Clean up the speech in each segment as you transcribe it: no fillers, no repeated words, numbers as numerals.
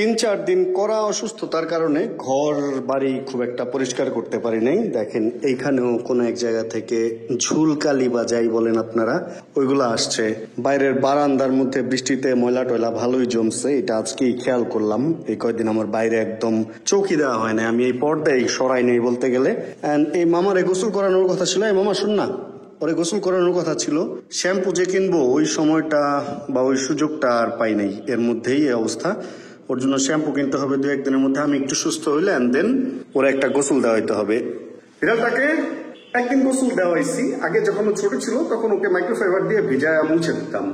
3-4 দিন কড়া অসুস্থতার কারণে ঘর বাড়ি খুব একটা পরিষ্কার করতে পারি নাই। দেখেন এইখানেও কোনো এক জায়গা থেকে ঝুলকালি বা যাই বলেন আপনারা, ওইগুলো আসছে। বাইরের বারান্দার মধ্যে বৃষ্টিতে ময়লা টয়লা ভালোই জমছে, এটা আজকেই খেয়াল করলাম। এই কয়েকদিন আমার বাইরে একদম চৌকি দেওয়া হয় না, আমি এই পর্দায় সরাই নেই বলতে গেলে। অ্যান্ড এই মামারে গোসল করানোর কথা ছিল। এই মামা শুন না, ওরে গোসল করানোর কথা ছিল। শ্যাম্পু যে কিনবো ওই সময়টা বা ওই সুযোগটা আর পাই নাই, এর মধ্যেই এই অবস্থা। ওর জন্য শ্যাম্পু কিনতে হবে 2-1 দিনের মধ্যে। আমি একটু সুস্থ হইলে অ্যান্ড দেন ওরা একটা গোসল দেওয়াইতে হবে। বিড়ালটাকে একদিন গোসল দেওয়াইছি। আগে যখন ও ছোট ছিল তখন ওকে মাইক্রোফাইবার দিয়ে ভিজায় মুছে দিতাম,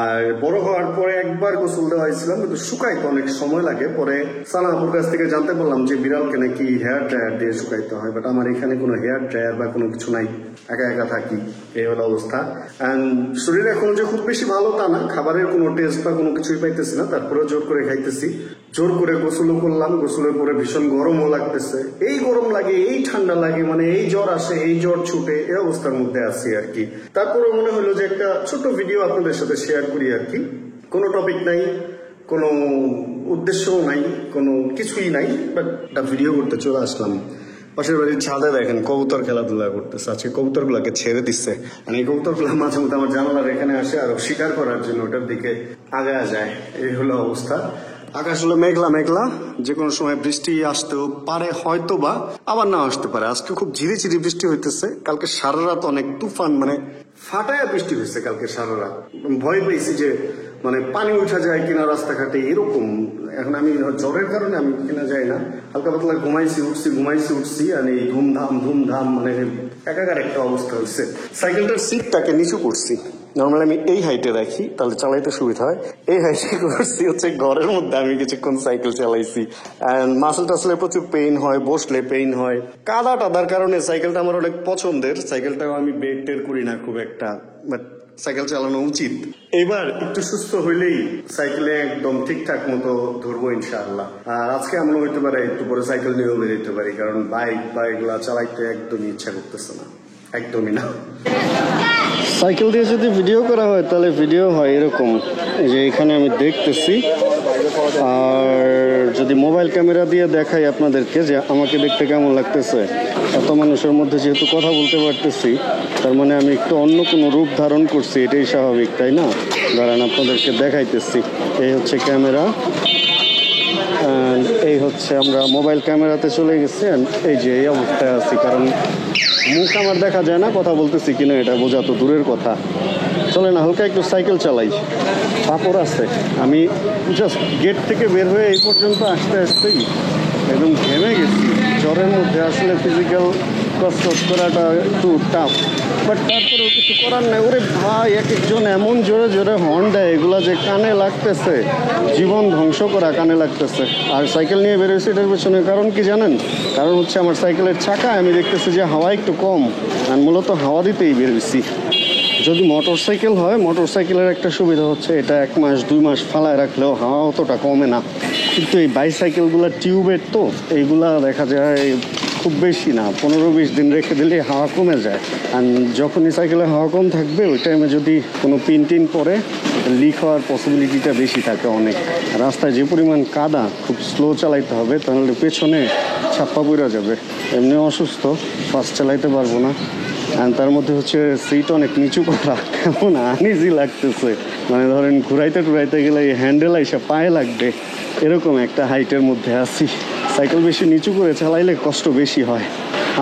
আর বড় হওয়ার পরে একবার গোসল দেওয়াইছিলাম, কিন্তু শুকাইতে অনেক সময় লাগে। পরে সালাপুর কাছ থেকে জানতে পারলাম যে বিড়ালকে নাকি হেয়ার ড্রায়ার দিয়ে শুকাইতে হয়, বাট আমার এখানে কোনো হেয়ার ড্রায়ার বা কোনো কিছু নাই, একা একা থাকি, এই হলো অবস্থা। অ্যান্ড শরীর এখন যে খুব বেশি ভালো তা না, খাবারের কোনো টেস্ট বা কোনো কিছুই পাইতেছি না, তারপরে জোর করে খাইতেছি। জোর করে গোসলও করলাম, গোসলের পরে ভীষণ গরমও লাগতেছে। এই গরম লাগে, এই ঠান্ডা লাগে, মানে এই জ্বর আসে, এই জ্বর ছুটে, এই অবস্থার মধ্যে আছি আর কি। তারপরে মনে হলো যে একটা ছোট ভিডিও আপনাদের সাথে শেয়ার করি আর কি। কোনো টপিক নাই, কোনো উদ্দেশ্যও নাই, কোনো কিছুই নাই, বাট একটা ভিডিও করতে চলে আসলাম। পাশের বাড়ির ছাদে দেখেন কবুতর খেলাধুলা করতেছে। আজকে কবুতরগুলোকে ছেড়ে দিচ্ছে, মানে এই কবুতরগুলো মাঝে মধ্যে আমার জানালার এখানে আসে আর শিকার করার জন্য ওটার দিকে আগায় যায়। এই হলো অবস্থা। আকাশ হলো মেঘলা মেঘলা, যে কোনো সময় বৃষ্টি আসতেও পারে হয়তো বা, আবার না আসতে পারে। আজকে খুব ঝিরিঝিরি বৃষ্টি হইতেছে। কালকে সারা রাত অনেক তুফান, মানে ফাটায়া বৃষ্টি হয়েছে কালকে সারা রাত। ভয় পেয়েছি যে মানে পানি উঠা যায় কিনা রাস্তাঘাটে, এরকম। এখন আমি জ্বরের কারণে আমি কিনা যাই না, হালকা পাতলা ঘুমাইছি উঠছি আর এই ধুমধাম মানে একাকার একটা অবস্থা হয়েছে। সাইকেলটার সিটটাকে নিচু করছি, নর্মালি আমি এই হাইটে রাখি, তাহলে চালাইতে সুবিধা হয়। এই হাইটে করছি হচ্ছে ঘরের মধ্যে। আমি কিছুক্ষণ সাইকেল চালাইছি, মাসেল টাসলে প্রচুর পেইন হয়, বসলে পেইন হয়। কাদা টাদার কারণে সাইকেলটা আমার অনেক পছন্দের। সাইকেলটাও আমি বের টের করি না খুব একটা, বাট সাইকেল চালানো উচিত। এবার একটু সুস্থ হইলেই সাইকেলে একদম ঠিকঠাক মতো ধরবো ইনশাআল্লাহ। আর আজকে এমন হইতে পারে একটু পরে সাইকেল নিয়েও বেরোতে পারি, কারণ বাইক বা এগুলা চালাইতে একদমই ইচ্ছা করতেছে না, একদমই না। সাইকেল দিয়ে যদি ভিডিও করা হয় তাহলে ভিডিও হয় এরকম, যে এখানে আমি দেখতেছি। আর যদি মোবাইল ক্যামেরা দিয়ে দেখাই আপনাদেরকে যে আমাকে দেখতে কেমন লাগতেছে, এত মানুষের মধ্যে যেহেতু কথা বলতে পারতেছি, তার মানে আমি একটু অন্য কোনো রূপ ধারণ করছি, এটাই স্বাভাবিক, তাই না? দাঁড়ান আপনাদেরকে দেখাইতেছি। এই হচ্ছে ক্যামেরা, এই হচ্ছে আমরা মোবাইল ক্যামেরাতে চলে গেছি। এই যে এই অবস্থায় আছি, কারণ মুখ আমার দেখা যায় না, কথা বলতেছি কিনা এটা বোঝা তো দূরের কথা। চলে না, হালকা একটু সাইকেল চালাই। পাপড় আছে, আমি জাস্ট গেট থেকে বের হয়ে এই পর্যন্ত আসতেই একদম ঘেমে গেছি। জ্বরের মধ্যে আসলে ফিজিক্যাল কসরত করাটা একটু টাফ, বাট তারপরেও কিছু করার নেই। ওরে ভাই, এক একজন এমন জোরে জোরে হর্ন দেয়, এগুলা যে কানে লাগতেছে, জীবন ধ্বংস করা কানে লাগতেছে। আর সাইকেল নিয়ে বেরোয়েছি, এটার পেছনে কারণ কি জানেন? কারণ হচ্ছে আমার সাইকেলের চাকায় আমি দেখতেছি যে হাওয়া একটু কম, আর মূলত হাওয়া দিতেই বেরোইছি। যদি মোটর সাইকেল হয়, মোটর সাইকেলের একটা সুবিধা হচ্ছে এটা 1 মাস 2 মাস ফালায় রাখলেও হাওয়া অতটা কমে না। কিন্তু এই বাইসাইকেলগুলো টিউবের, তো এইগুলা দেখা যায় খুব বেশি না, 15-20 দিন রেখে দিলে হাওয়া কমে যায়। আর যখনই সাইকেলে হাওয়া কম থাকবে ওই টাইমে যদি কোনো পিন টিন পরে লিক হওয়ার পসিবিলিটিটা বেশি থাকে অনেক। রাস্তায় যে পরিমাণ কাদা, খুব স্লো চালাইতে হবে, তাহলে পেছনে ছাপ্পা পড়ে যাবে। এমনি অসুস্থ, ফাস্ট চালাইতে পারবো না। আর তার মধ্যে হচ্ছে সিট অনেক নিচু করা, কেমন আনইজি লাগতেছে। মানে ধরেন ঘুরাইতে গেলে এই হ্যান্ডেল আইসা পায়ে লাগবে, এরকম একটা হাইটের মধ্যে আছি। সাইকেল বেশি নিচু করে চালাইলে কষ্ট বেশি হয়।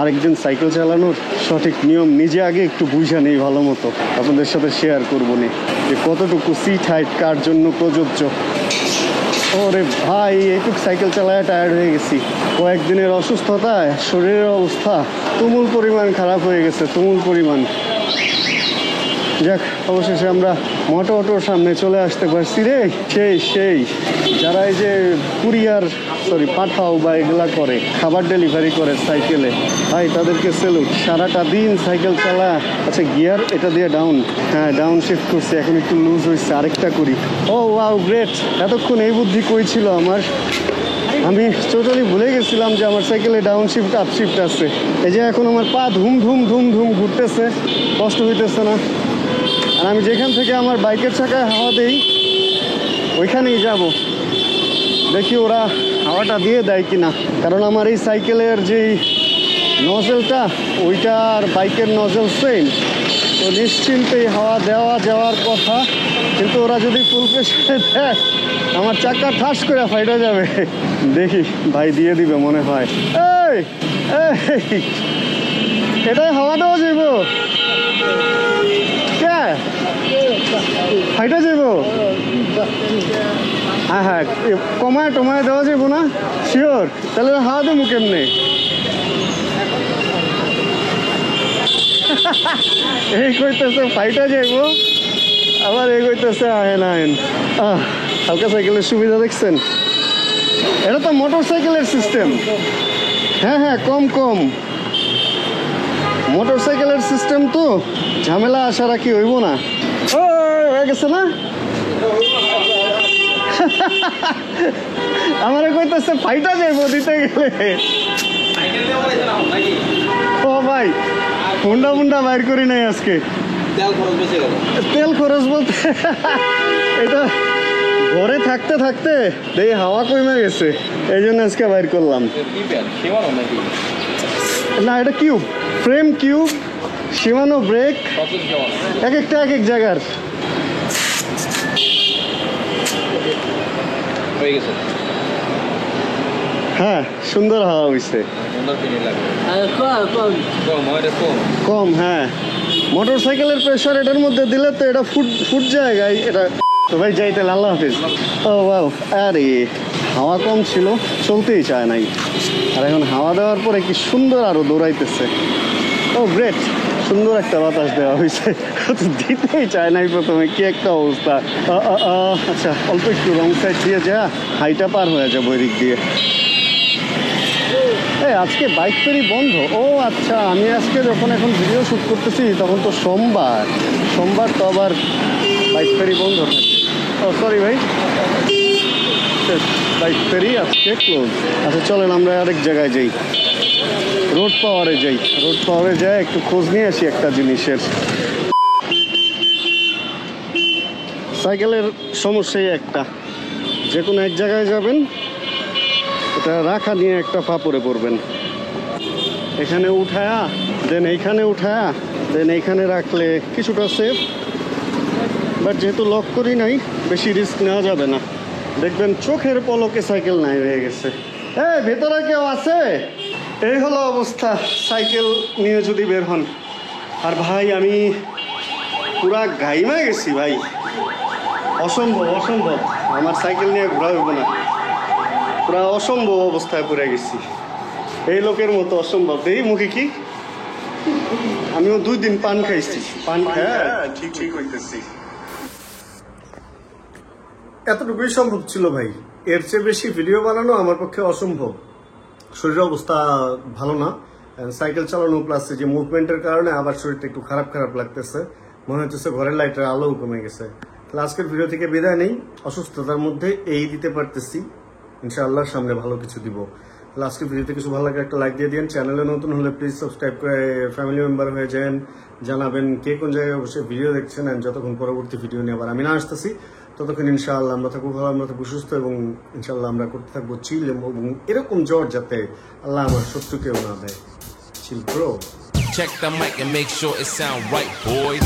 আরেকদিন সাইকেল চালানোর সঠিক নিয়ম নিজে আগে একটু বুঝা নেই ভালো মতো, আপনাদের সাথে শেয়ার করবো নি যে কতটুকু সিট হাইট কার জন্য প্রযোজ্য। ওরে ভাই, এইটুকু সাইকেল চালায় টায়ার্ড হয়ে গেছি। কয়েকদিনের অসুস্থতায় শরীরের অবস্থা তুমুল পরিমাণ খারাপ হয়ে গেছে, তুমুল পরিমাণ। যাক, অবশেষে আমরা মোটর সামনে চলে আসতে পারছি রে। সেই যারা এই যে পাঠাও বা এগুলা করে, খাবার ডেলিভারি করে সাইকেলে, ভাই তাদেরকে সেলুট। সারাটা দিন সাইকেল চালা। আচ্ছা, গিয়ার এটা দিয়ে ডাউন, হ্যাঁ ডাউন শিফট করছি, এখন একটু লুজ হয়েছে, আরেকটা করি। ও ওয়াও, গ্রেট! এতক্ষণ এই বুদ্ধি কই ছিল আমার? আমি টোটালি ভুলে গেছিলাম যে আমার সাইকেলে ডাউন শিফট আপ শিফট আছে। এই যে এখন আমার পা ধুম ঘুরতেছে, কষ্ট হইতেছে না। আর আমি যেখান থেকে আমার বাইকের চাকায় হাওয়া দেই ওইখানেই যাব। দেখি ওরা হাওয়াটা দিয়ে দেয় কিনা, কারণ আমার এই সাইকেলের যে নজেলটা ওইটা আর বাইকের নজেল সেম, তো নিশ্চিন্তেই হাওয়া দেওয়া যাওয়ার কথা। কিন্তু ওরা যদি ফুল প্রেশারে দেয় আমার চাকা ঠাস করে ফাইটা যাবে। দেখি ভাই দিয়ে দিবে মনে হয়। এই এটাই হাওয়া দেওয়া যাইব, কে ফাইটা যাইব? হ্যাঁ হ্যাঁ, কমায় টমায় দেওয়া যাইব না? শিওর? তাহলে হাওয়া দেবো কেমনে? এই কইতেছে ফাইটা যাইব, আবার এই কইতেছে আহেন আহেন। হালকা সাইকেলের সুবিধা দেখছেন? এটা তো মোটর সাইকেলের সিস্টেম। হ্যাঁ হ্যাঁ, কম কম মোটর সাইকেলের সিস্টেম, তো ঝামেলা আশা রাখি হইব না। ও হয়ে গেছে না? আমার কইতেছে ফাইটা যাইব দিতে গেলে। ও ভাই, মুন্ডা মুন্ডা বাইর করি নাই আজকে। তেল খরচ বলতে এটা ঘরে থাকতে থাকতে দেখি হাওয়া কমে গেছে, এই জন্য আজকে বাইর করলাম। না, এটা Cube, frame Cube, Shimano brake, এক একটা এক এক জায়গার। হ্যাঁ, সুন্দর হাওয়া হয়েছে। কম, হ্যাঁ। মোটর সাইকেলের প্রেশার এটার মধ্যে দিলে তো এটা ফুট জায়গায় এটা। তো ভাই যাইতে, আল্লাহ হাফিজ। ও বাউ, আরে হাওয়া কম ছিল, চলতেই চায় নাই, আর এখন হাওয়া দেওয়ার পরে কি সুন্দর আরো দৌড়াইতেছে। ও গ্রেট, সুন্দর একটা বাতাস দেওয়া হয়েছে। দিতেই চায় নাই প্রথমে, কি একটা অবস্থা। আচ্ছা, অল্প একটু রং সাইড দিয়ে যা হাইটা পার হয়ে যাবো এদিক দিয়ে। আজকে বাইক ফেরি বন্ধ। ও আচ্ছা, আমি আজকে যখন এখন ভিডিও শ্যুট করতেছি তখন তো সোমবার তো আবার বাইক ফেরি বন্ধ থাকে। ও সরি ভাই, বাইক ফেরি আজকে ক্লোজ। আচ্ছা চলেন আমরা আরেক জায়গায় যাই, রোড পাওয়ারে যাই। রোড পাওয়ারে যাই একটু খোঁজ নিয়ে আসি একটা জিনিসের। সাইকেলের সমস্যাই একটা, যে কোনো এক জায়গায় যাবেন এটা রাখা নিয়ে একটা ফাপড়ে পড়বেন। এখানে উঠায়া দেন এইখানে উঠায়া দেন এইখানে রাখলে কিছুটা সেফ, বাট যেহেতু লক করি নাই বেশি রিস্ক নেওয়া যাবে না। দেখবেন চোখের পলকে সাইকেল নাই হয়ে গেছে। ভেতরে কেউ আছে? এই হলো অবস্থা সাইকেল নিয়ে যদি বের হন। আর ভাই আমি পুরা গাইমা গেছি ভাই, অসম্ভব অসম্ভব, আমার সাইকেল নিয়ে ঘোরা হইব না। পুরা অসম্ভব অবস্থায় পড়ে গেছি, এই লোকের মতো অসম্ভব। এই মুখে কি, আমিও 2 দিন পান খাইছি, পান খায় ঠিক হইতেছি। এতটুকুই সম্ভব ছিল ভাই, এর চেয়ে বেশি ভিডিও বানানো আমার পক্ষে অসম্ভব। শরীরের অবস্থা ভালো না, সাইকেল চালানো প্লাস যে মুভমেন্টের কারণে আবার শরীরটা একটু খারাপ লাগতেছে, মনে হচ্ছে ঘরের লাইটের আলোও কমে গেছে। আজকের ভিডিও থেকে বিদায় নেই, অসুস্থতার মধ্যে এই দিতে পারতেছি, ইনশাআল্লাহ সামনে ভালো কিছু দিব। আজকের ভিডিওতে কিছু ভালো লাগে একটা লাইক দিয়ে দিন, চ্যানেলে নতুন হলে প্লিজ সাবস্ক্রাইব করে ফ্যামিলি মেম্বার হয়ে যান, জানাবেন কে কোন জায়গায় অবশ্যই ভিডিও দেখছেন। যতক্ষণ পরবর্তী ভিডিও নিয়ে আবার আমি না আসতেছি ততক্ষণ ইনশাআল্লাহ আমরা থাকবো ভালো, আমরা থাকবো সুস্থ, এবং ইনশাআল্লাহ আমরা করতে থাকবো চিল, এবং এরকম জ্বর যাতে আল্লাহ আমার শত্রুকেও না দেয়। Chill bro. Check the mic and make sure it sound right, boys.